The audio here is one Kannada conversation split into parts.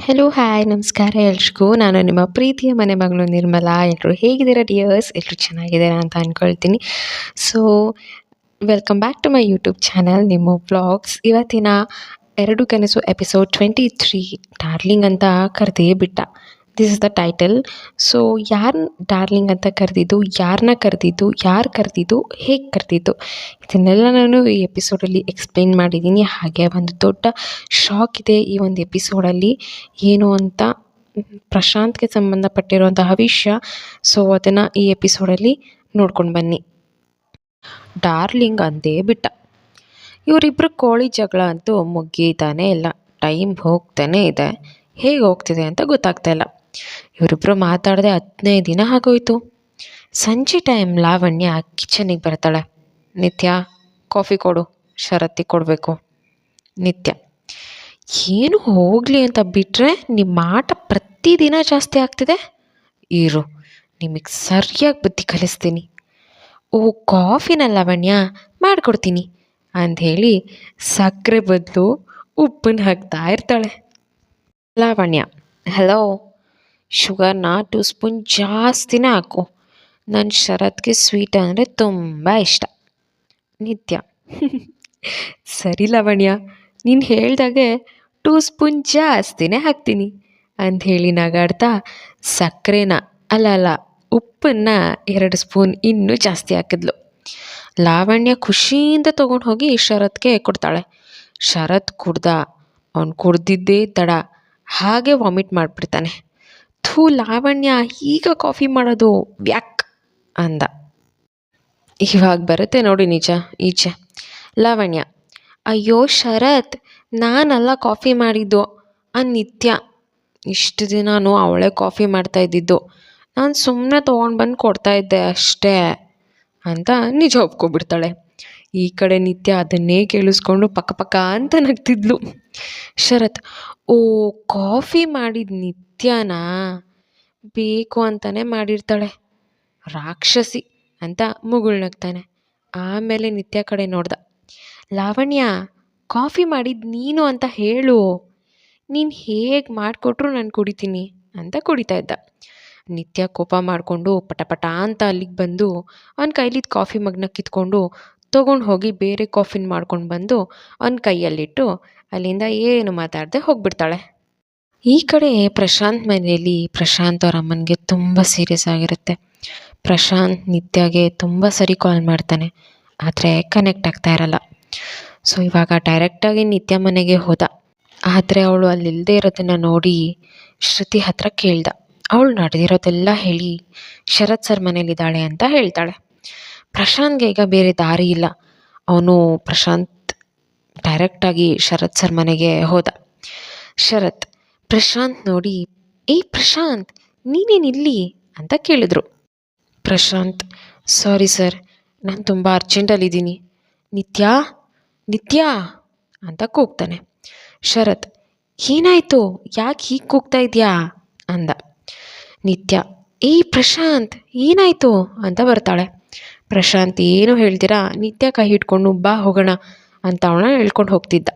ಹೆಲೋ ಹಾಯ್ ನಮಸ್ಕಾರ ಎಲ್ರಿಗೂ. ನಾನು ನಿಮ್ಮ ಪ್ರೀತಿಯ ಮನೆ ಮಗಳು ನಿರ್ಮಲಾ. ಎಲ್ಲರೂ ಹೇಗಿದ್ದೀರಾ ಡಿಯರ್ಸ್? ಎಲ್ಲರೂ ಚೆನ್ನಾಗಿದ್ದೀರಾ ಅಂತ ಅಂದ್ಕೊಳ್ತೀನಿ. So welcome back to my YouTube channel ನಿಮ್ಮ ವ್ಲಾಗ್ಸ್. ಇವತ್ತಿನ ಎರಡು ಕನಸು ಎಪಿಸೋಡ್ 23 ಡಾರ್ಲಿಂಗ್ ಅಂತ ಕರೆದೇ ಬಿಟ್ಟ. This is the title. So ಯಾರನ್ನ ಡಾರ್ಲಿಂಗ್ ಅಂತ ಕರೆದಿದ್ದು, ಯಾರನ್ನ ಕರೆದಿದ್ದು, ಯಾರು ಕರೆದಿದ್ದು, ಹೇಗೆ ಕರೆದಿದ್ದು, ಇದನ್ನೆಲ್ಲ ನಾನು ಈ ಎಪಿಸೋಡಲ್ಲಿ ಎಕ್ಸ್ಪ್ಲೇನ್ ಮಾಡಿದ್ದೀನಿ. ಹಾಗೆ ಒಂದು ದೊಡ್ಡ ಶಾಕ್ ಇದೆ ಈ ಒಂದು ಎಪಿಸೋಡಲ್ಲಿ. ಏನು ಅಂತ ಪ್ರಶಾಂತ್ಗೆ ಸಂಬಂಧಪಟ್ಟಿರುವಂತಹ ವಿಷಯ. ಸೊ ಅದನ್ನು ಈ ಎಪಿಸೋಡಲ್ಲಿ ನೋಡ್ಕೊಂಡು ಬನ್ನಿ. ಡಾರ್ಲಿಂಗ್ ಅಂದೇ ಬಿಟ್ಟ. ಇವರಿಬ್ಬರು ಕೋಳಿ ಜಗಳ ಅಂತೂ ಮುಗಿತಾನೇ ಇಲ್ಲ. ಟೈಮ್ ಹೋಗ್ತಾನೇ ಇದೆ. ಹೇಗೆ ಹೋಗ್ತಿದೆ ಅಂತ ಗೊತ್ತಾಗ್ತಾ ಇಲ್ಲ. ಇವರಿಬ್ಬರು ಮಾತಾಡದೆ 15 ದಿನ ಆಗೋಯ್ತು. ಸಂಜೆ ಟೈಮ್ ಲಾವಣ್ಯ ಕಿಚನಿಗೆ ಬರ್ತಾಳೆ. ನಿತ್ಯ ಕಾಫಿ ಕೊಡು, ಶರತ್ತಿಗೆ ಕೊಡಬೇಕು. ನಿತ್ಯ ಏನು ಹೋಗಲಿ ಅಂತ ಬಿಟ್ಟರೆ ನಿಮ್ಮ ಆಟ ಪ್ರತಿದಿನ ಜಾಸ್ತಿ ಆಗ್ತಿದೆ. ಇರು, ನಿಮಗೆ ಸರಿಯಾಗಿ ಬುದ್ಧಿ ಕಲಿಸ್ತೀನಿ. ಓ ಕಾಫಿನ ಲಾವಣ್ಯ ಮಾಡಿಕೊಡ್ತೀನಿ ಅಂಥೇಳಿ ಸಕ್ಕರೆ ಬದಲು ಉಪ್ಪನ್ನು ಹಾಕ್ತಾ ಇರ್ತಾಳೆ. ಲಾವಣ್ಯ ಹಲೋ, ಶುಗರ್ನ 2 ಸ್ಪೂನ್ ಜಾಸ್ತಿನೇ ಹಾಕು. ನನ್ನ ಶರತ್ಗೆ ಸ್ವೀಟ್ ಅಂದರೆ ತುಂಬ ಇಷ್ಟ. ನಿತ್ಯ ಸರಿ ಲಾವಣ್ಯ, ನೀನು ಹೇಳ್ದಾಗೆ 2 ಸ್ಪೂನ್ ಜಾಸ್ತಿನೇ ಹಾಕ್ತೀನಿ ಅಂಥೇಳಿ ನಗಾಡ್ತಾ ಸಕ್ಕರೆನ ಅಲ್ಲ ಉಪ್ಪನ್ನು 2 ಸ್ಪೂನ್ ಇನ್ನೂ ಜಾಸ್ತಿ ಹಾಕಿದ್ಲು. ಲಾವಣ್ಯ ಖುಷಿಯಿಂದ ತೊಗೊಂಡು ಹೋಗಿ ಶರತ್ಗೆ ಕೊಡ್ತಾಳೆ. ಶರತ್ ಅವನು ಕುಡ್ದಿದ್ದೇ ತಡ ಹಾಗೆ ವಾಮಿಟ್ ಮಾಡಿಬಿಡ್ತಾನೆ. ಥೂ ಲಾವಣ್ಯ, ಈಗ ಕಾಫಿ ಮಾಡೋದು ವ್ಯಾಕ್ ಅಂದ. ಇವಾಗ ಬರುತ್ತೆ ನೋಡಿ ನಿಜ ಈಚೆ. ಲಾವಣ್ಯ ಅಯ್ಯೋ ಶರತ್, ನಾನಲ್ಲ ಕಾಫಿ ಮಾಡಿದ್ದು ನಿತ್ಯ. ಇಷ್ಟು ದಿನಾನು ಅವಳೇ ಕಾಫಿ ಮಾಡ್ತಾಯಿದ್ದಿದ್ದು, ನಾನು ಸುಮ್ಮನೆ ತೊಗೊಂಡು ಬಂದು ಕೊಡ್ತಾಯಿದ್ದೆ ಅಷ್ಟೇ ಅಂತ ನಿಜ ಒಪ್ಕೊಬಿಡ್ತಾಳೆ. ಈ ಕಡೆ ನಿತ್ಯ ಅದನ್ನೇ ಕೇಳಿಸ್ಕೊಂಡು ಪಕ್ಕ ಅಂತ ನಗ್ತಿದ್ಲು. ಶರತ್ ಓ ಕಾಫಿ ಮಾಡಿದ ನಿತ್ಯನಾ, ಬೇಕು ಅಂತಲೇ ಮಾಡಿರ್ತಾಳೆ, ರಾಕ್ಷಸಿ ಅಂತ ಮುಗುಳ್ನಗ್ತಾನೆ. ಆಮೇಲೆ ನಿತ್ಯ ಕಡೆ ನೋಡ್ದ. ಲಾವಣ್ಯ ಕಾಫಿ ಮಾಡಿದ್ದು ನೀನು ಅಂತ ಹೇಳು, ನೀನು ಹೇಗೆ ಮಾಡಿಕೊಟ್ರು ನಾನು ಕುಡಿತೀನಿ ಅಂತ ಕುಡಿತಾ ಇದ್ದ. ನಿತ್ಯ ಕೋಪ ಮಾಡಿಕೊಂಡು ಪಟ ಅಂತ ಅಲ್ಲಿಗೆ ಬಂದು ಅವನ ಕೈಲಿದ್ದ ಕಾಫಿ ಮಗ್ನ ಕಿತ್ಕೊಂಡು ತೊಗೊಂಡು ಹೋಗಿ ಬೇರೆ ಕಾಫಿನ ಮಾಡ್ಕೊಂಡು ಬಂದು ಅವನ ಕೈಯಲ್ಲಿಟ್ಟು ಅಲ್ಲಿಂದ ಏನು ಮಾತಾಡದೆ ಹೋಗ್ಬಿಡ್ತಾಳೆ. ಈ ಕಡೆ ಪ್ರಶಾಂತ್ ಮನೆಯಲ್ಲಿ ಪ್ರಶಾಂತ್ ಅವ್ರ ಅಮ್ಮನಿಗೆ ತುಂಬ ಸೀರಿಯಸ್ ಆಗಿರುತ್ತೆ. ಪ್ರಶಾಂತ್ ನಿತ್ಯಗೆ ತುಂಬ ಸರಿ ಕಾಲ್ ಮಾಡ್ತಾನೆ, ಆದರೆ ಕನೆಕ್ಟ್ ಆಗ್ತಾ ಇರಲ್ಲ. ಸೊ ಇವಾಗ ಡೈರೆಕ್ಟಾಗಿ ನಿತ್ಯ ಮನೆಗೆ ಹೋದ. ಆದರೆ ಅವಳು ಅಲ್ಲಿಲ್ಲದೆ ಇರೋದನ್ನು ನೋಡಿ ಶ್ರುತಿ ಹತ್ರ ಕೇಳ್ದ. ಅವಳು ನಡೆದಿರೋದೆಲ್ಲ ಹೇಳಿ ಶರತ್ ಸರ್ ಮನೇಲಿದ್ದಾಳೆ ಅಂತ ಹೇಳ್ತಾಳೆ. ಪ್ರಶಾಂತ್ಗೆ ಈಗ ಬೇರೆ ದಾರಿ ಇಲ್ಲ. ಅವನು ಪ್ರಶಾಂತ್ ಡೈರೆಕ್ಟಾಗಿ ಶರತ್ ಸರ್ ಮನೆಗೆ ಹೋದ. ಶರತ್ ಪ್ರಶಾಂತ್ ನೋಡಿ, ಏಯ್ ಪ್ರಶಾಂತ್, ನೀನೇನಿಲ್ಲಿ ಅಂತ ಕೇಳಿದ್ರು. ಪ್ರಶಾಂತ್ ಸಾರಿ ಸರ್, ನಾನು ತುಂಬ ಅರ್ಜೆಂಟಲ್ಲಿದ್ದೀನಿ. ನಿತ್ಯ ನಿತ್ಯ ಅಂತ ಕೂಗ್ತಾನೆ. ಶರತ್ ಏನಾಯಿತು, ಯಾಕೆ ಹೀಗೆ ಕೂಗ್ತಾ ಇದೆಯಾ ಅಂದ. ನಿತ್ಯ ಏಯ್ ಪ್ರಶಾಂತ್ ಏನಾಯಿತು ಅಂತ ಬರ್ತಾಳೆ. ಪ್ರಶಾಂತ್ ಏನು ಹೇಳ್ತೀರಾ ನಿತ್ಯ ಕೈ ಹಿಡ್ಕೊಂಡು ಬಾ ಹೋಗೋಣ ಅಂತ ಅವಳನ್ನ ಹೇಳ್ಕೊಂಡು ಹೋಗ್ತಿದ್ದ.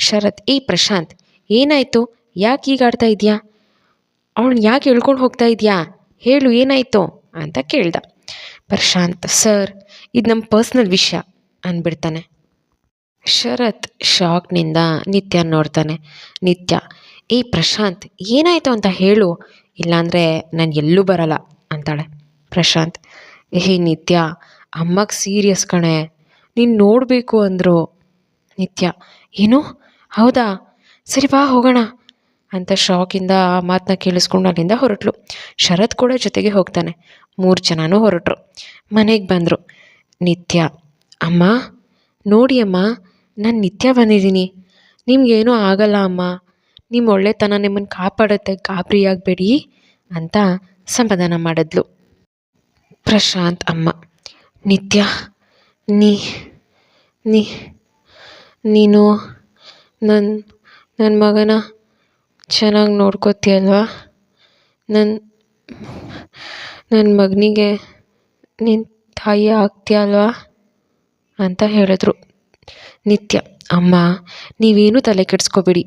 ಶರತ್ ಏಯ್ ಪ್ರಶಾಂತ್ ಏನಾಯಿತು, ಯಾಕೆ ಈಗ ಆಡ್ತಾ ಇದೆಯಾ, ಅವಳನ್ನ ಯಾಕೆ ಹೇಳ್ಕೊಂಡು ಹೋಗ್ತಾ ಇದೆಯಾ, ಹೇಳು ಏನಾಯಿತು ಅಂತ ಕೇಳ್ದ. ಪ್ರಶಾಂತ್ ಸರ್, ಇದು ನಮ್ಮ ಪರ್ಸ್ನಲ್ ವಿಷಯ ಅಂದ್ಬಿಡ್ತಾನೆ. ಶರತ್ ಶಾಕ್ನಿಂದ ನಿತ್ಯ ನೋಡ್ತಾನೆ. ನಿತ್ಯ ಏಯ್ ಪ್ರಶಾಂತ್ ಏನಾಯಿತು ಅಂತ ಹೇಳು, ಇಲ್ಲಾಂದರೆ ನಾನು ಎಲ್ಲೂ ಬರಲ್ಲ ಅಂತಾಳೆ. ಪ್ರಶಾಂತ್ ನಿತ್ಯ, ಅಮ್ಮಗೆ ಸೀರಿಯಸ್ ಕಣೆ, ನೀನು ನೋಡಬೇಕು ಅಂದರು. ನಿತ್ಯ ಏನು, ಹೌದಾ, ಸರಿ ಬಾ ಹೋಗೋಣ ಅಂತ ಶಾಕಿಂದ ಆ ಮಾತನ್ನ ಕೇಳಿಸ್ಕೊಂಡು ಅಲ್ಲಿಂದ ಹೊರಟ್ಲು. ಶರತ್ ಕೂಡ ಜೊತೆಗೆ ಹೋಗ್ತಾನೆ. 3 ಜನನೂ ಹೊರಟರು. ಮನೆಗೆ ಬಂದರು. ನಿತ್ಯ ಅಮ್ಮ ನೋಡಿ ಅಮ್ಮ, ನಾನು ನಿತ್ಯ ಬಂದಿದ್ದೀನಿ, ನಿಮಗೇನೂ ಆಗಲ್ಲ ಅಮ್ಮ, ನಿಮ್ಮ ಒಳ್ಳೆತನ ನಿಮ್ಮನ್ನು ಕಾಪಾಡುತ್ತೆ, ಗಾಬರಿಯಾಗಬೇಡಿ ಅಂತ ಸಮಾಧಾನ ಮಾಡಿದ್ಲು. ಪ್ರಶಾಂತ್ ಅಮ್ಮ ನಿತ್ಯ ನೀನು ನನ್ನ ಮಗನ ಚೆನ್ನಾಗಿ ನೋಡ್ಕೋತೀಯಲ್ವಾ, ನನ್ನ ಮಗನಿಗೆ ನಿನ್ನ ತಾಯಿ ಆಗ್ತೀಯಲ್ವಾ ಅಂತ ಹೇಳಿದ್ರು. ನಿತ್ಯ ಅಮ್ಮ ನೀವೇನು ತಲೆ ಕೆಡಿಸ್ಕೋಬೇಡಿ,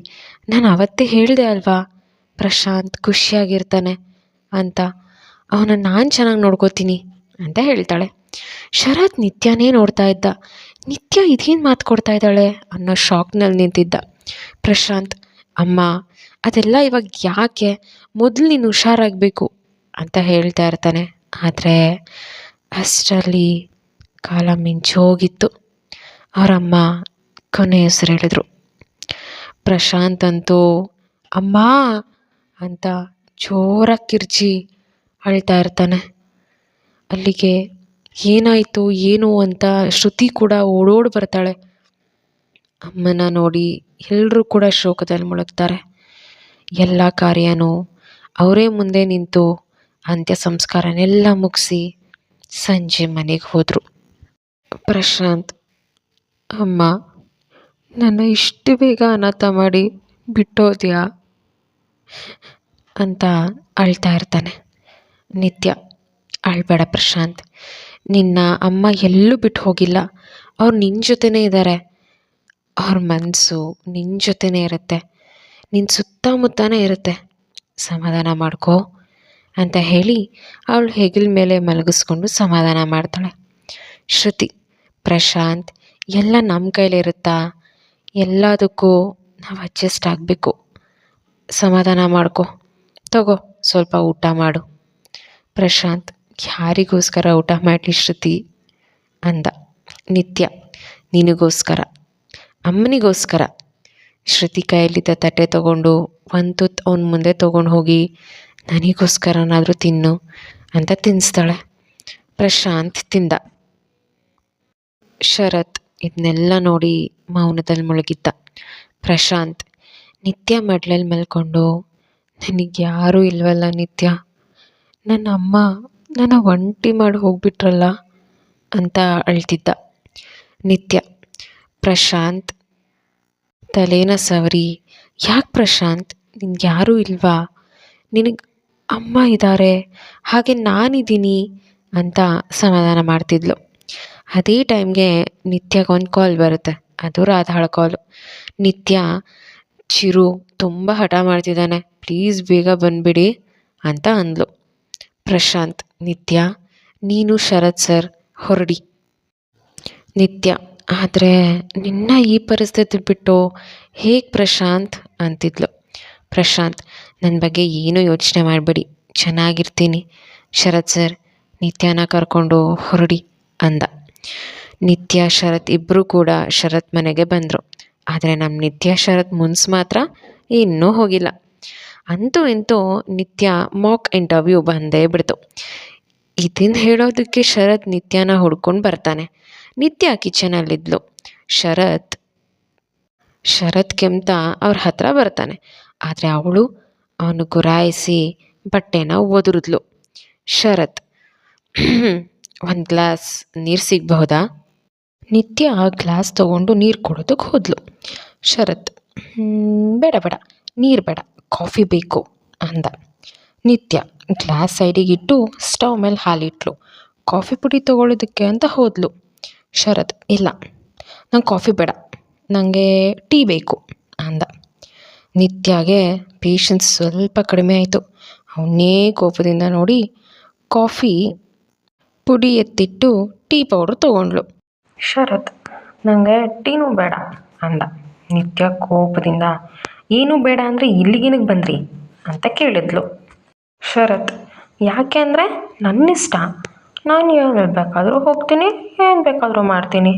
ನಾನು ಅವತ್ತೇ ಹೇಳಿದೆ ಅಲ್ವಾ, ಪ್ರಶಾಂತ್ ಖುಷಿಯಾಗಿರ್ತಾನೆ ಅಂತ ಅವನ ನಾನು ಚೆನ್ನಾಗಿ ನೋಡ್ಕೋತೀನಿ ಅಂತ ಹೇಳ್ತಾಳೆ. ಶರತ್ ನಿತ್ಯನೇ ನೋಡ್ತಾ ಇದ್ದ. ನಿತ್ಯ ಇದೇನು ಮಾತು ಕೊಡ್ತಾ ಇದ್ದಾಳೆ ಅನ್ನೋ ಶಾಕ್ನಲ್ಲಿ ನಿಂತಿದ್ದ. ಪ್ರಶಾಂತ್, ಅಮ್ಮ ಅದೆಲ್ಲ ಇವಾಗ ಯಾಕೆ, ಮೊದಲು ನೀನು ಹುಷಾರಾಗಬೇಕು ಅಂತ ಹೇಳ್ತಾ ಇರ್ತಾನೆ. ಆದರೆ ಅಷ್ಟರಲ್ಲಿ ಕಾಲ ಮಿಂಚು ಹೋಗಿತ್ತು. ಅವರಮ್ಮ ಕೊನೆ ಹೆಸರು ಹೇಳಿದ್ರು. ಪ್ರಶಾಂತ್ ಅಂತೂ ಅಮ್ಮ ಅಂತ ಜೋರಾಗಿ ಕಿರ್ಚಿ ಅಳ್ತಾ ಇರ್ತಾನೆ. ಅಲ್ಲಿಗೆ ಏನಾಯಿತು ಏನು ಅಂತ ಶ್ರುತಿ ಕೂಡ ಓಡೋಡಿ ಬರ್ತಾಳೆ. ಅಮ್ಮನ ನೋಡಿ ಎಲ್ಲರೂ ಕೂಡ ಶೋಕದಲ್ಲಿ ಮುಳುಗ್ತಾರೆ. ಎಲ್ಲ ಕಾರ್ಯನೂ ಅವರೇ ಮುಂದೆ ನಿಂತು ಅಂತ್ಯ ಸಂಸ್ಕಾರನೆಲ್ಲ ಮುಗಿಸಿ ಸಂಜೆ ಮನೆಗೆ ಹೋದರು. ಪ್ರಶಾಂತ್, ಅಮ್ಮ ನನ್ನ ಇಷ್ಟು ಬೇಗ ಅನಾಥ ಮಾಡಿ ಬಿಟ್ಟೋದ್ಯಾ ಅಂತ ಅಳ್ತಾ ಇರ್ತಾನೆ. ನಿತ್ಯ, ಅಳ್ಬೇಡ ಪ್ರಶಾಂತ್, ನಿನ್ನ ಅಮ್ಮ ಎಲ್ಲೂ ಬಿಟ್ಟು ಹೋಗಿಲ್ಲ, ಅವ್ರು ನಿನ್ನ ಜೊತೆನೇ ಇದ್ದಾರೆ. ಅವ್ರ ಮನಸ್ಸು ನಿನ್ನ ಜೊತೆನೇ ಇರುತ್ತೆ, ನಿನ್ನ ಸುತ್ತಮುತ್ತನೇ ಇರುತ್ತೆ, ಸಮಾಧಾನ ಮಾಡ್ಕೋ ಅಂತ ಹೇಳಿ ಅವಳು ಹೆಗಲ ಮೇಲೆ ಮಲಗಿಸ್ಕೊಂಡು ಸಮಾಧಾನ ಮಾಡ್ತಾಳೆ. ಶ್ರುತಿ, ಪ್ರಶಾಂತ್ ಎಲ್ಲ ನಮ್ಮ ಕೈಲಿರುತ್ತಾ, ಎಲ್ಲದಕ್ಕೂ ನಾವು ಅಡ್ಜಸ್ಟ್ ಆಗಬೇಕು, ಸಮಾಧಾನ ಮಾಡ್ಕೊ, ತಗೋ ಸ್ವಲ್ಪ ಊಟ ಮಾಡು. ಪ್ರಶಾಂತ್, ಯಾರಿಗೋಸ್ಕರ ಊಟ ಮಾಡಲಿ ಶ್ರುತಿ ಅಂದ. ನಿತ್ಯ, ನಿನಗೋಸ್ಕರ, ಅಮ್ಮನಿಗೋಸ್ಕರ. ಶ್ರುತಿ ಕೈಯಲ್ಲಿದ್ದ ತಟ್ಟೆ ತೊಗೊಂಡು ಒಂದು ತುತ್ತು ಅವನ ಮುಂದೆ ತೊಗೊಂಡು ಹೋಗಿ ನನಗೋಸ್ಕರನಾದರೂ ತಿನ್ನು ಅಂತ ತಿನ್ನಿಸ್ತಾಳೆ. ಪ್ರಶಾಂತ್ ತಿಂದ. ಶರತ್ ಇದನ್ನೆಲ್ಲ ನೋಡಿ ಮೌನದಲ್ಲಿ ಮುಳುಗಿದ್ದ. ಪ್ರಶಾಂತ್ ನಿತ್ಯ ಮಡ್ಲಲ್ಲಿ ಮಲ್ಕೊಂಡು, ನನಗೆ ಯಾರೂ ಇಲ್ವಲ್ಲ ನಿತ್ಯ, ನನ್ನ ಅಮ್ಮ ನನ್ನ ಒಂಟಿ ಮಾಡಿ ಹೋಗ್ಬಿಟ್ರಲ್ಲ ಅಂತ ಅಳ್ತಿದ್ದ. ನಿತ್ಯ, ಪ್ರಶಾಂತ್ ತಲೆನ ಸವರಿ, ಯಾಕೆ ಪ್ರಶಾಂತ್ ನಿನ್ಗೆ ಯಾರೂ ಇಲ್ವಾ, ನಿನಗೆ ಅಮ್ಮ ಇದ್ದಾರೆ, ಹಾಗೆ ನಾನಿದ್ದೀನಿ ಅಂತ ಸಮಾಧಾನ ಮಾಡ್ತಿದ್ಲು. ಅದೇ ಟೈಮ್ಗೆ ನಿತ್ಯಗೆ ಒಂದು ಕಾಲ್ ಬರುತ್ತೆ. ಅದು ರಾಧಾಳ ಕಾಲು. ನಿತ್ಯ, ಚಿರು ತುಂಬ ಹಠ ಮಾಡ್ತಿದ್ದಾನೆ, ಪ್ಲೀಸ್ ಬೇಗ ಬಂದುಬಿಡಿ ಅಂತ ಅಂದ್ಲು. ಪ್ರಶಾಂತ್, ನಿತ್ಯ ನೀನು ಶರತ್ ಸರ್ ಹೊರಡಿ. ನಿತ್ಯ, ಆದರೆ ನಿನ್ನ ಈ ಪರಿಸ್ಥಿತಿ ಬಿಟ್ಟು ಹೇಗೆ ಪ್ರಶಾಂತ್ ಅಂತಿದ್ಲು. ಪ್ರಶಾಂತ್, ನನ್ನ ಬಗ್ಗೆ ಏನೂ ಯೋಚನೆ ಮಾಡಬೇಡಿ, ಚೆನ್ನಾಗಿರ್ತೀನಿ, ಶರತ್ ಸರ್ ನಿತ್ಯನ ಕರ್ಕೊಂಡು ಹೊರಡಿ ಅಂದ. ನಿತ್ಯ ಶರತ್ ಇಬ್ಬರೂ ಕೂಡ ಶರತ್ ಮನೆಗೆ ಬಂದರು. ಆದರೆ ನಮ್ಮ ನಿತ್ಯ ಶರತ್ ಮುನ್ಸ್ ಮಾತ್ರ ಇನ್ನೂ ಹೋಗಿಲ್ಲ. ಅಂತೂ ಇಂತೂ ನಿತ್ಯ ಮಾಕ್ ಇಂಟರ್ವ್ಯೂ ಬಂದೇ ಬಿಡ್ತು. ಇದನ್ನು ಹೇಳೋದಕ್ಕೆ ಶರತ್ ನಿತ್ಯನ ಹುಡ್ಕೊಂಡು ಬರ್ತಾನೆ. ನಿತ್ಯ ಕಿಚನಲ್ಲಿದ್ಲು. ಶರತ್ ಕೆಮ್ತ ಅವ್ರ ಹತ್ರ ಬರ್ತಾನೆ. ಆದರೆ ಅವಳು ಅವನು ಗುರಾಯಿಸಿ ಬಟ್ಟೆನ ಒದರಿದ್ಲು. ಶರತ್, ಒಂದು ಗ್ಲಾಸ್ ನೀರು ಸಿಗಬಹುದಾ? ನಿತ್ಯ ಗ್ಲಾಸ್ ತೊಗೊಂಡು ನೀರು ಕೊಡೋದಕ್ಕೆ ಹೋದ್ಲು. ಶರತ್, ಬೇಡ ಬೇಡ, ನೀರು ಬೇಡ, ಕಾಫಿ ಬೇಕು ಅಂದ. ನಿತ್ಯ ಗ್ಲಾಸ್ ಸೈಡಿಗಿಟ್ಟು ಸ್ಟವ್ ಮೇಲೆ ಹಾಲಿಟ್ಲು. ಕಾಫಿ ಪುಡಿ ತೊಗೊಳೋದಕ್ಕೆ ಅಂತ ಹೋದ್ಲು. ಶರತ್, ಇಲ್ಲ ನಂಗೆ ಕಾಫಿ ಬೇಡ, ನನಗೆ ಟೀ ಬೇಕು ಅಂದ. ನಿತ್ಯಗೆ ಪೇಷನ್ಸ್ ಸ್ವಲ್ಪ ಕಡಿಮೆ ಆಯಿತು. ಅವನ್ನೇ ಕೋಪದಿಂದ ನೋಡಿ ಕಾಫಿ ಪುಡಿ ಎತ್ತಿಟ್ಟು ಟೀ ಪೌಡ್ರ್ ತೊಗೊಂಡ್ಳು. ಶರತ್, ನನಗೆ ಟೀನೂ ಬೇಡ ಅಂದ. ನಿತ್ಯ ಕೋಪದಿಂದ, ಏನೂ ಬೇಡ ಅಂದರೆ ಇಲ್ಲಿಗೇನಕ್ಕೆ ಬಂದ್ರಿ ಅಂತ ಕೇಳಿದ್ಲು. ಶರತ್, ಯಾಕೆ ಅಂದರೆ ನನ್ನಿಷ್ಟ, ನಾನು ಏನು ಬೇಕಾದರೂ ಹೋಗ್ತೀನಿ, ಏನು ಬೇಕಾದರೂ ಮಾಡ್ತೀನಿ,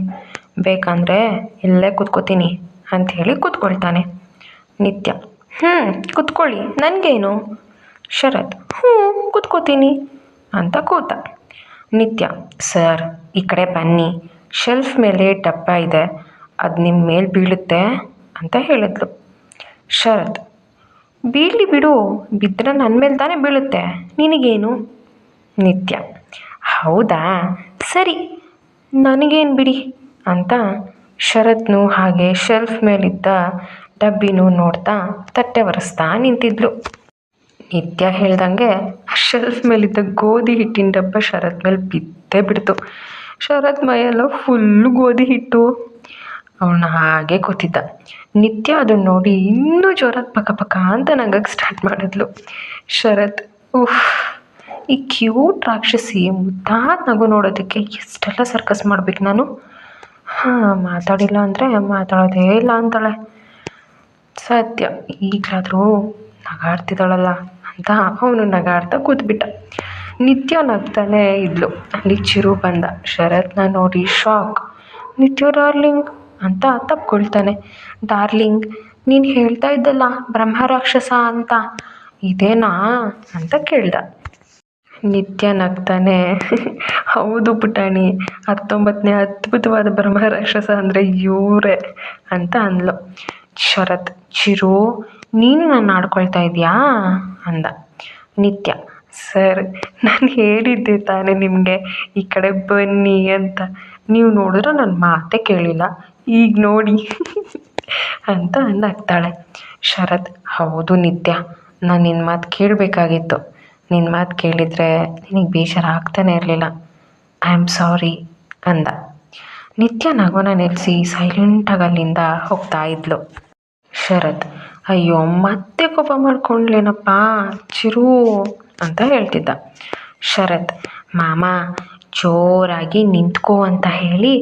ಬೇಕಂದರೆ ಇಲ್ಲೇ ಕೂತ್ಕೋತೀನಿ ಅಂಥೇಳಿ ಕೂತ್ಕೊಳ್ತಾನೆ. ನಿತ್ಯ, ಕೂತ್ಕೊಳ್ಳಿ, ನನಗೇನು? ಶರತ್, ಕೂತ್ಕೋತೀನಿ ಅಂತ ಕೂತ. ನಿತ್ಯ, ಸರ್ ಈ ಕಡೆ ಬನ್ನಿ, ಶೆಲ್ಫ್ ಮೇಲೆ ಡಬ್ಬ ಇದೆ, ಅದು ನಿಮ್ಮ ಮೇಲೆ ಬೀಳುತ್ತೆ ಅಂತ ಹೇಳಿದ್ಲು. ಶರತ್, ಬೀಳಲಿ ಬಿಡು, ಬಿದ್ದರೆ ನನ್ನ ಮೇಲೆ ತಾನೇ ಬೀಳುತ್ತೆ, ನಿನಗೇನು? ನಿತ್ಯ, ಹೌದಾ ಸರಿ, ನನಗೇನು ಬಿಡಿ ಅಂತ ಶರತ್ನು ಹಾಗೆ ಶೆಲ್ಫ್ ಮೇಲಿದ್ದ ಡಬ್ಬಿನೂ ನೋಡ್ತಾ ತಟ್ಟೆ ಒರೆಸ್ತಾ ನಿಂತಿದ್ಲು. ನಿತ್ಯ ಹೇಳ್ದಂಗೆ ಶೆಲ್ಫ್ ಮೇಲಿದ್ದ ಗೋಧಿ ಹಿಟ್ಟಿನ ಡಬ್ಬ ಶರತ್ ಮೇಲೆ ಬಿದ್ದೇ ಬಿಡ್ತು. ಶರತ್ ಮೈಯೆಲ್ಲ ಫುಲ್ಲು ಗೋಧಿ ಹಿಟ್ಟು. ಅವಳನ್ನ ಹಾಗೆ ಕೂತಿದ್ದ. ನಿತ್ಯ ಅದನ್ನ ನೋಡಿ ಇನ್ನೂ ಜೋರಾಗಿ ಪಕ್ಕ ಪಕ್ಕ ಅಂತ ನಗಕ್ಕೆ ಸ್ಟಾರ್ಟ್ ಮಾಡಿದ್ಲು. ಶರತ್, ಉಫ್, ಈ ಕ್ಯೂಟ್ ರಾಕ್ಷಸಿ ಮುದ್ದಾದ ನಗು ನೋಡೋದಕ್ಕೆ ಎಷ್ಟೆಲ್ಲ ಸರ್ಕಸ್ ಮಾಡ್ಬೇಕು ನಾನು. ಮಾತಾಡಿಲ್ಲ ಅಂದರೆ ಮಾತಾಡೋದೇ ಇಲ್ಲ ಅಂತಾಳೆ. ಸತ್ಯ, ಈಗಲಾದರೂ ನಗಾಡ್ತಿದ್ದಾಳಲ್ಲ ಅಂತ ಅವನು ನಗಾಡ್ತಾ ಕೂತ್ಬಿಟ್ಟ. ನಿತ್ಯ ನಗ್ತಾನೆ ಇದ್ಲು. ಅಲ್ಲಿ ಚಿರು ಬಂದ. ಶರತ್ನ ನೋಡಿ ಶಾಕ್. ನಿತ್ಯ ಡಾರ್ಲಿಂಗ್ ಅಂತ ತಪ್ಕೊಳ್ತಾನೆ. ಡಾರ್ಲಿಂಗ್, ನೀನು ಹೇಳ್ತಾ ಇದ್ದಲ್ಲ ಬ್ರಹ್ಮ ರಾಕ್ಷಸ ಅಂತ, ಇದೇನಾ ಅಂತ ಕೇಳ್ದ. ನಿತ್ಯ ನಗ್ತಾನೆ, ಹೌದು ಪುಟಾಣಿ, 19ನೇ ಅದ್ಭುತವಾದ ಬ್ರಹ್ಮ ರಾಕ್ಷಸ ಅಂದರೆ ಇವರೇ ಅಂತ ಅಂದ್ಲು. ಶರತ್, ಚಿರು, ನೀನು ನಾನು ಆಡ್ಕೊಳ್ತಾ ಇದೆಯಾ ಅಂದ. ನಿತ್ಯ, ಸರ್, ನಾನು ಹೇಳಿದ್ದೆ ತಾನೇ ನಿಮಗೆ ಈ ಕಡೆ ಬನ್ನಿ ಅಂತ, ನೀವು ನೋಡಿದ್ರೆ ನನ್ನ ಮಾತೇ ಕೇಳಿಲ್ಲ, ಈಗ ನೋಡಿ ಅಂತ ನಗ್ತಾಳೆ. ಶರತ್, ಹೌದು ನಿತ್ಯ, ನಾನು ನಿನ್ನ ಮಾತು ಕೇಳಬೇಕಾಗಿತ್ತು. ನಿನ್ನ ಮಾತು ಕೇಳಿದರೆ ನಿನಗೆ ಬೇಜಾರು ಆಗ್ತಾನೆ ಇರಲಿಲ್ಲ. ಐ ಆಮ್ ಸಾರಿ ಅಂದ. ನಿತ್ಯ ನಗುನ ನಿಲ್ಲಿಸಿ ಸೈಲೆಂಟಾಗಿ ಅಲ್ಲಿಂದ ಹೋಗ್ತಾ ಇದ್ಲು. ಶರತ್, ಅಯ್ಯೋ ಮತ್ತೆ ಕೋಪ ಮಾಡ್ಕೊಂಡ್ಲೇನಪ್ಪ ಚಿರು ಅಂತ ಹೇಳ್ತಿದ್ದ. ಶರತ್, ಮಾಮ, ಜೋರಾಗಿ ನಿಂತ್ಕೋ ಅಂತ ಹೇಳಿ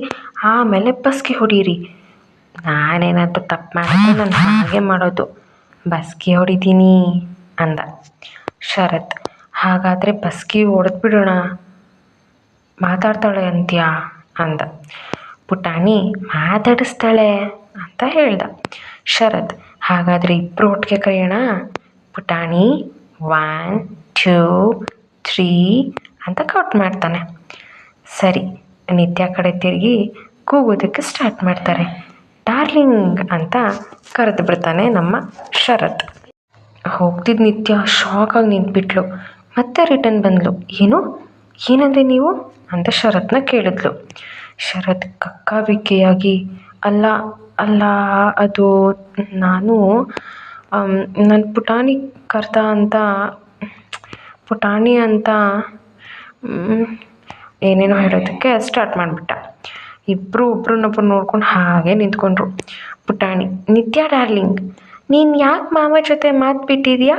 ಆಮೇಲೆ ಬಸ್ಗೆ ಹೊಡೀರಿ. ನಾನೇನಾದರೂ ತಪ್ಪು ಮಾಡಿದ್ರೆ ನಾನು ಹಾಗೆ ಮಾಡೋದು, ಬಸ್ಗೆ ಹೊಡಿತೀನಿ ಅಂದ. ಶರತ್, ಹಾಗಾದರೆ ಬಸ್ಗೆ ಹೊಡೆದ್ಬಿಡೋಣ, ಮಾತಾಡ್ತಾಳೆ ಅಂತ್ಯಾ ಅಂದ. ಪುಟಾಣಿ ಮಾತಾಡಿಸ್ತಾಳೆ ಅಂತ ಹೇಳ್ದ. ಶರತ್, ಹಾಗಾದರೆ ಇಬ್ಬರು ಒಟ್ಟಿಗೆ ಕರೆಯೋಣ. ಪುಟಾಣಿ 1 2 3 ಅಂತ ಕೌಂಟ್ ಮಾಡ್ತಾನೆ. ಸರಿ, ನಿತ್ಯ ಕಡೆ ತಿರುಗಿ ಕೂಗೋದಕ್ಕೆ ಸ್ಟಾರ್ಟ್ ಮಾಡ್ತಾರೆ. ಡಾರ್ಲಿಂಗ್ ಅಂತ ಕರೆದು ಬಿಡ್ತಾನೆ ನಮ್ಮ ಶರತ್. ಹೋಗ್ತಿದ್ದ ನಿತ್ಯ ಶಾಕಾಗಿ ನಿಂತ್ಬಿಟ್ಲು. ಮತ್ತೆ ರಿಟರ್ನ್ ಬಂದ್ಲು. ಏನಂದರೆ ನೀವು ಅಂತ ಶರತ್ನ ಕೇಳಿದ್ಲು. ಶರತ್ ಕಕ್ಕಾಬಿಕ್ಕಿಯಾಗಿ, ಅಲ್ಲ ಅಲ್ಲ ಅದು ನಾನು ನನ್ನ ಪುಟಾಣಿ ಪುಟಾಣಿ ಅಂತ ಏನೇನೋ ಹೇಳೋದಕ್ಕೆ ಸ್ಟಾರ್ಟ್ ಮಾಡಿಬಿಟ್ಟ. ಇಬ್ಬರು ಒಬ್ರನ್ನೊಬ್ರು ನೋಡ್ಕೊಂಡು ಹಾಗೆ ನಿಂತ್ಕೊಂಡ್ರು. ಪುಟಾಣಿ, ನಿತ್ಯ ಡಾರ್ಲಿಂಗ್, ನೀನು ಯಾಕೆ ಮಾವ ಜೊತೆ ಮಾತು ಬಿಟ್ಟಿದ್ಯಾ,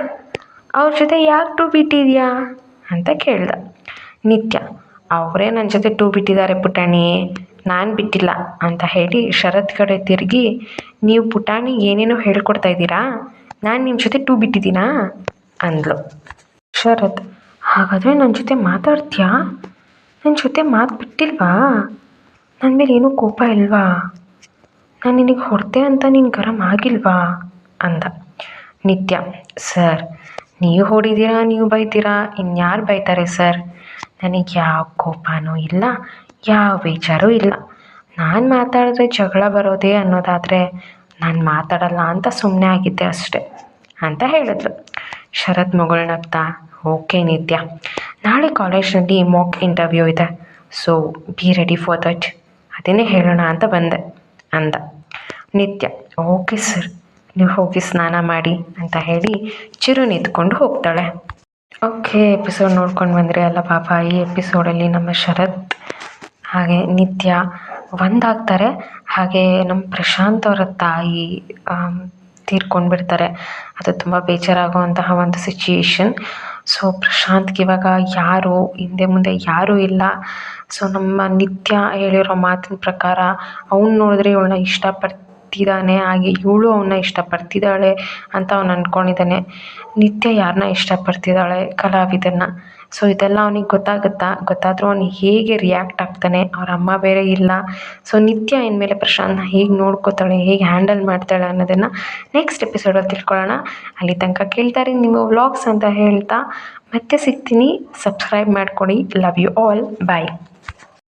ಅವ್ರ ಜೊತೆ ಯಾಕೆ ಟೂ ಬಿಟ್ಟಿದ್ಯಾ ಅಂತ ಕೇಳ್ದ. ನಿತ್ಯ, ಅವರೇ ನನ್ನ ಜೊತೆ ಟೂ ಬಿಟ್ಟಿದ್ದಾರೆ ಪುಟಾಣಿ, ನಾನು ಬಿಟ್ಟಿಲ್ಲ ಅಂತ ಹೇಳಿ ಶರತ್ ಕಡೆ ತಿರುಗಿ, ನೀವು ಪುಟಾಣಿ ಏನೇನೋ ಹೇಳ್ಕೊಡ್ತಾ ಇದ್ದೀರಾ, ನಾನು ನಿಮ್ಮ ಜೊತೆ ಟೂ ಬಿಟ್ಟಿದ್ದೀನಾ ಅಂದ್ಲು. ಶರತ್, ಹಾಗಾದರೆ ನನ್ನ ಜೊತೆ ಮಾತಾಡ್ತೀಯಾ, ನನ್ನ ಜೊತೆ ಮಾತು ಬಿಟ್ಟಿಲ್ವಾ, ನನ್ನ ಮೇಲೆ ಏನೂ ಕೋಪ ಇಲ್ವಾ, ನಾನು ನಿನಗೆ ಹೊಡೆದೆ ಅಂತ ನೀನು ಗರಂ ಆಗಿಲ್ವಾ ಅಂದ. ನಿತ್ಯ, ಸರ್, ನೀವು ಹೊಡಿತೀರಾ, ನೀವು ಬೈತೀರಾ, ಇನ್ಯಾರು ಬೈತಾರೆ ಸರ್, ನನಗೆ ಯಾವ ಕೋಪನೂ ಇಲ್ಲ, ಯಾವ ವಿಚಾರೂ ಇಲ್ಲ, ನಾನು ಮಾತಾಡಿದ್ರೆ ಜಗಳ ಬರೋದೇ ಅನ್ನೋದಾದರೆ ನಾನು ಮಾತಾಡಲ್ಲ ಅಂತ ಸುಮ್ಮನೆ ಆಗಿದ್ದೆ ಅಷ್ಟೆ ಅಂತ ಹೇಳಿದ್ಲು. ಶರತ್ ಮಗಳನ್ನಗ್ತಾ, ಓಕೆ ನಿತ್ಯ, ನಾಳೆ ಕಾಲೇಜ್ನಲ್ಲಿ ಮಾಕ್ ಇಂಟರ್ವ್ಯೂ ಇದೆ, so be ready for that, ಅದನ್ನೇ ಹೇಳೋಣ ಅಂತ ಬಂದೆ ಅಂದ. ನಿತ್ಯ, ಓಕೆ ಸರ್, ನೀವು ಹೋಗಿ ಸ್ನಾನ ಮಾಡಿ ಅಂತ ಹೇಳಿ ಚಿರು ನಿಂತ್ಕೊಂಡು ಹೋಗ್ತಾಳೆ. ಓಕೆ, ಎಪಿಸೋಡ್ ನೋಡ್ಕೊಂಡು ಬಂದರೆ ಅಲ್ಲ ಪಾಪ. ಈ ಎಪಿಸೋಡಲ್ಲಿ ನಮ್ಮ ಶರತ್ ಹಾಗೆ ನಿತ್ಯ ಒಂದಾಗ್ತಾರೆ. ಹಾಗೆ ನಮ್ಮ ಪ್ರಶಾಂತ್ ಅವರ ತಾಯಿ ತೀರ್ಕೊಂಡು ಬಿಡ್ತಾರೆ. ಅದು ತುಂಬ ಬೇಜಾರಾಗುವಂತಹ ಒಂದು ಸಿಚುಯೇಷನ್. ಸೊ ಪ್ರಶಾಂತ್ಗೆ ಇವಾಗ ಯಾರು ಹಿಂದೆ ಮುಂದೆ ಯಾರೂ ಇಲ್ಲ. ಸೊ ನಮ್ಮ ನಿತ್ಯ ಹೇಳಿರೋ ಮಾತಿನ ಪ್ರಕಾರ ಅವ್ನು ನೋಡಿದ್ರೆ ಇವಳನ್ನ ಇಷ್ಟಪಡ್ತಿದ್ದಾನೆ, ಹಾಗೆ ಇವಳು ಅವನ್ನ ಇಷ್ಟಪಡ್ತಿದ್ದಾಳೆ ಅಂತ ಅವ್ನು ಅಂದ್ಕೊಂಡಿದ್ದಾನೆ. ನಿತ್ಯ ಯಾರನ್ನ ಇಷ್ಟಪಡ್ತಿದ್ದಾಳೆ, ಕಲಾವಿದನ್ನ. ಸೊ ಇದೆಲ್ಲ ಅವನಿಗೆ ಗೊತ್ತಾದರೂ ಅವನು ಹೇಗೆ ರಿಯಾಕ್ಟ್ ಆಗ್ತಾನೆ, ಅವ್ರ ಅಮ್ಮ ಬೇರೆ ಇಲ್ಲ. ಸೊ ನಿತ್ಯ ಇನ್ಮೇಲೆ ಪ್ರಶಾಂತ್ನ ಹೇಗೆ ನೋಡ್ಕೋತಾಳೆ, ಹೇಗೆ ಹ್ಯಾಂಡಲ್ ಮಾಡ್ತಾಳೆ ಅನ್ನೋದನ್ನು ನೆಕ್ಸ್ಟ್ ಎಪಿಸೋಡಲ್ಲಿ ತಿಳ್ಕೊಳ್ಳೋಣ. ಅಲ್ಲಿ ತನಕ ಕೇಳ್ತಾರೆ ನಿಮ್ಮ ವ್ಲಾಗ್ಸ್ ಅಂತ ಹೇಳ್ತಾ ಮತ್ತೆ ಸಿಗ್ತೀನಿ. ಸಬ್ಸ್ಕ್ರೈಬ್ ಮಾಡ್ಕೊಳ್ಳಿ. Love you all. ಬಾಯ್.